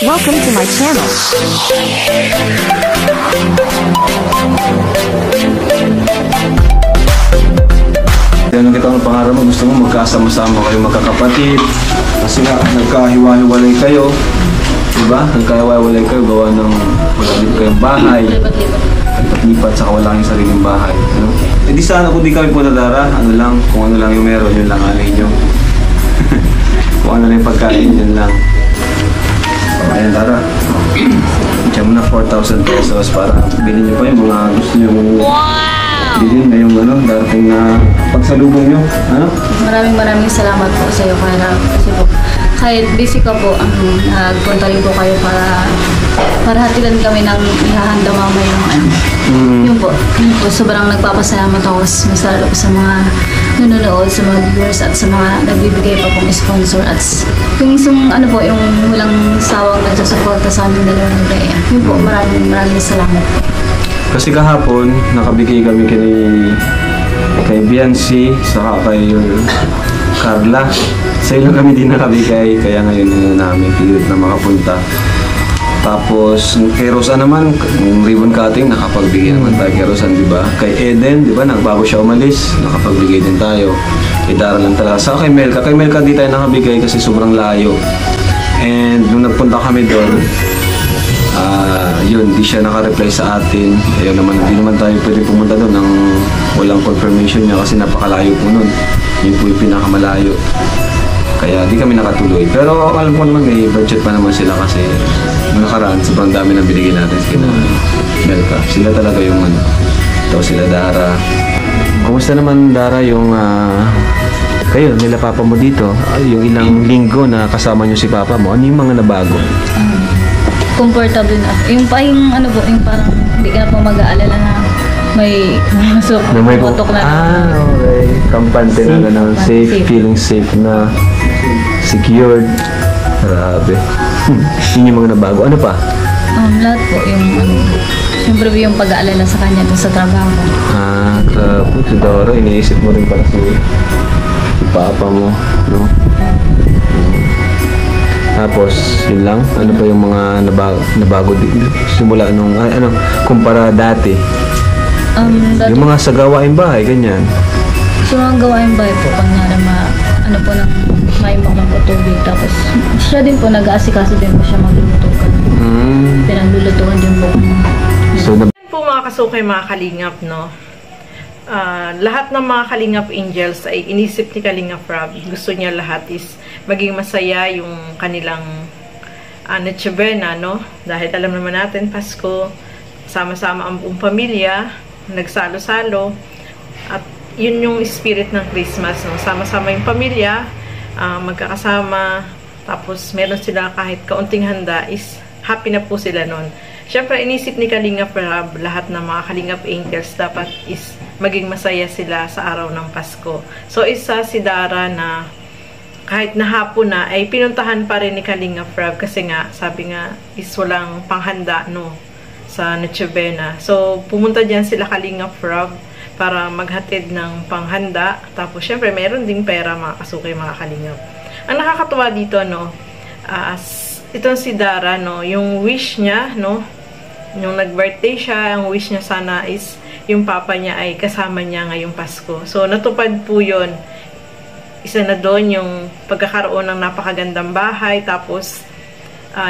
Welcome to my channel. Yan ang kitang pangarap mo, gusto mo magkasama-sama kayo magkakapatid kasi nga nagkahiwa-hiwalay kayo, diba? Nagkahiwa-hiwalay kayo gawa ng wala din kayong bahay, lipat-lipat saka wala kayong sariling bahay, ano? Eh di sana kung di kami po nadara, ano lang, kung ano lang yung meron, yun lang alay nyo. Kung ano lang yung pagkain, yun lang. Ayan, Dara. Diyan mo na 4,000 pesos para bilhin nyo pa yung mga gusto nyo bilhin ngayong darating na pagsalubong nyo. Ano? Maraming salamat po sa iyo, Kuya Rob. Kasi po, kahit busy ka po, nagpunta rin po kayo para hatilan kami ng ihahanda mamaya yung Yun po, sobrang nagpapasalamat ako masarap sa mga nanonood, sa mga viewers at sa mga nagbibigay pa pong sponsor at yung walang sawang nagsusuporta sa aming dalawa ng Rhea. Yun po, maraming salamat po. Kasi kahapon, nakabigay kami kay Biancy, saka kay Carla. Sa ilang kami din nakabigay, kaya ngayon namin pilit na makapunta. Tapos, kay Rosa naman, yung ribbon cutting, nakapagbigay naman tayo kay Rosa, di ba? Kay Eden, di ba, bago siya umalis, nakapagbigay din tayo. Kay Dara lang talaga. Saka kay Melka di tayo nakabigay kasi sobrang layo. And nung nagpunta kami doon, yun, di siya naka-reply sa atin. Ayun naman, hindi naman tayo pwede pumunta doon nang walang confirmation niya kasi napakalayo po nun. Yun po yung pinakamalayo. Kaya di kami nakatuloy. Pero alam ko naman may budget pa naman sila kasi nung nakaraan, sobrang dami na binigay natin kina Melka. Sila talaga yung ito sila Dara. Kumusta naman Dara yung kayo, nila papa mo dito? Yung ilang linggo na kasama nyo si papa mo, ano yung mga nabago? Comfortable na. Yung parang hindi ka na po mag-aalala na may putok na. Okay. Kampante na gano'n. Safe, feeling safe na. Secured. Grabe. Yun yung mga nabago. Ano pa? Lahat po. Siyempre yung pag-aalala sa kanya dun sa trabaho. Grabe. Si Dora, iniisip mo rin pala si papa mo. No? Tapos, yun lang. Ano pa yung mga nabago simula nung, kumpara dati? Yung mga sa gawain bahay, ganyan. So, mga gawain bahay po, pag maimak lang po tubig. Tapos, siya din po, nag-aasikaso din po siya magluluto ka. Pinaglulutuan din po. So, po mga kasukay, mga kalingap, no? Lahat ng mga kalingap angels ay inisip ni Kalingap Rob. Gusto niya lahat is maging masaya yung kanilang Noche Buena, no? Dahil alam naman natin, Pasko, sama-sama ang buong pamilya, nagsalo-salo, at yun yung spirit ng Christmas, no? Sama-sama yung pamilya, magkakasama, tapos meron sila kahit kaunting handa, is happy na po sila nun. Siyempre, inisip ni Kalingap Rob, lahat ng mga Kalingap angels dapat is maging masaya sila sa araw ng Pasko. So, isa si Dara na kahit na hapon na, ay pinuntahan pa rin ni Kalingap Rob kasi nga, sabi nga, is walang panghanda, no, sa Noche Buena. So, pumunta dyan sila Kalingap Rob para maghatid ng panghanda. Tapos, syempre, meron ding pera mga kasukay, mga Kalingap. Ang nakakatuwa dito, no, itong si Dara, no, yung wish niya, no, yung nag-birthday siya, ang wish niya sana is yung papa niya ay kasama niya ngayong Pasko. So, natupad po yun. Isa na doon yung pagkakaroon ng napakagandang bahay, tapos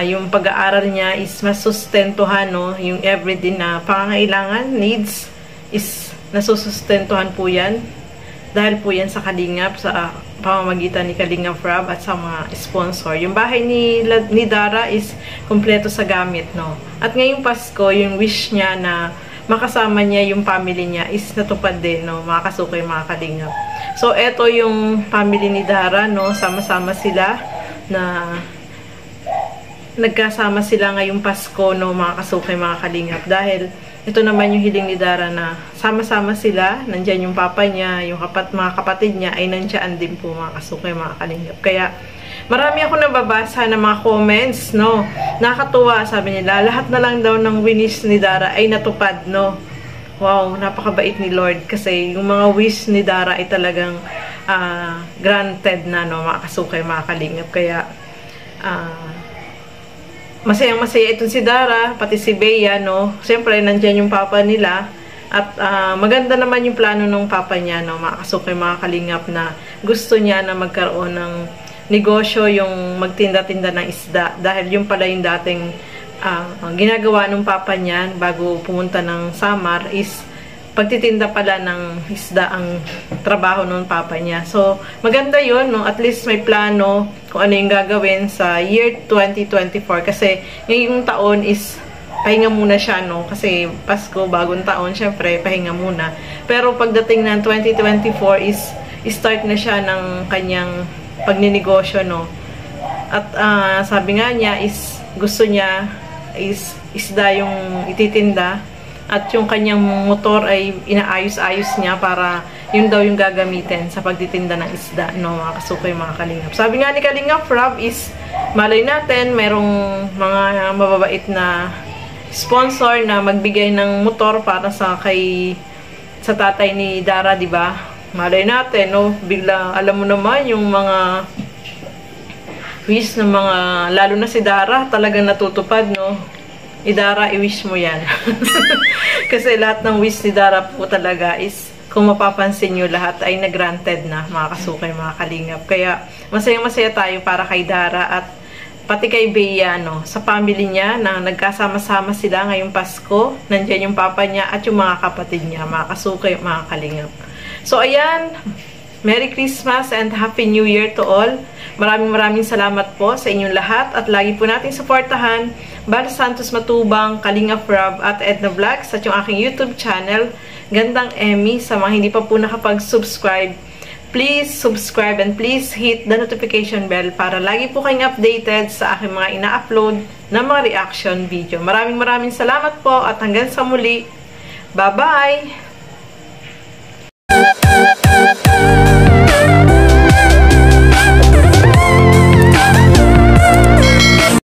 yung pag-aaral niya is masustentuhan, no? Yung everyday na pangangailangan, needs, is nasusustentuhan po yan. Dahil po yan sa Kalingap, sa pamamagitan ni Kalingap Rob at sa mga sponsor. Yung bahay ni Dara is kompleto sa gamit, no? At ngayong Pasko, yung wish niya na makasama niya yung family niya is natupad din, no? Mga kasukay, mga Kalingap. So, eto yung family ni Dara, no? Sama-sama sila na nagkasama sila ngayong Pasko, no? Mga kasukay, mga Kalingap. Dahil ito naman yung hiling ni Dara na sama-sama sila, nandyan yung papa niya, yung mga kapatid niya ay nandyan din po, mga kasukay, mga Kalingap. Kaya, marami ako nababasa ng mga comments, no? Nakakatuwa, sabi nila, lahat na lang daw ng wish ni Dara ay natupad, no? Wow, napakabait ni Lord kasi yung mga wish ni Dara ay talagang granted na, no? Mga kasukay, mga Kalingap. Kaya, masayang-masaya itong si Dara, pati si Bea, no? Siyempre, nandyan yung papa nila. At maganda naman yung plano ng papa niya, no? Mga kasukay, mga kalingap, na gusto niya na magkaroon ng negosyo, yung magtinda-tinda ng isda. Dahil yung pala yung dating ginagawa ng papa niya bago pumunta ng Samar is pagtitinda pala ng isda ang trabaho ng papa niya. So, maganda yun, no? At least may plano kung ano yung gagawin sa year 2024. Kasi ngayong taon is pahinga muna siya, no? Kasi Pasko, bagong taon, syempre, pahinga muna. Pero pagdating ng 2024 is start na siya ng kanyang pagninegosyo, no? At sabi nga niya is gusto niya is isda yung ititinda. At yung kanyang motor ay inaayos-ayos niya para yun daw yung gagamitin sa pagtitinda ng isda, no, mga kasukay, mga kalingap. Sabi nga ni Kalingap Rob is, malay natin, merong mga mababait na sponsor na magbigay ng motor para sa tatay ni Dara, di ba? Malay natin, no, bigla, alam mo naman, yung mga wish ng mga, lalo na si Dara, talagang natutupad, no? Dara, i-wish mo yan. Kasi lahat ng wish ni Dara po talaga is, kung mapapansin nyo, lahat ay nag-granted na, mga kasukay, mga kalingap. Kaya, masayang-masaya tayo para kay Dara at pati kay Bea, no, sa family niya na nagkasama-sama sila ngayong Pasko. Nandiyan yung papa niya at yung mga kapatid niya, mga kasukay, mga kalingap. So, ayan, Merry Christmas and Happy New Year to all. Maraming salamat po sa inyong lahat at lagi po natin suportahan Bal Santos Matubang, Kalingap Rob at Edna Vlogs at yung aking YouTube channel, Gandang Emmy. Sa mga hindi pa po nakapag-subscribe, please subscribe and please hit the notification bell para lagi po kayong updated sa aking mga ina-upload na mga reaction video. Maraming salamat po at hanggang sa muli. Bye-bye!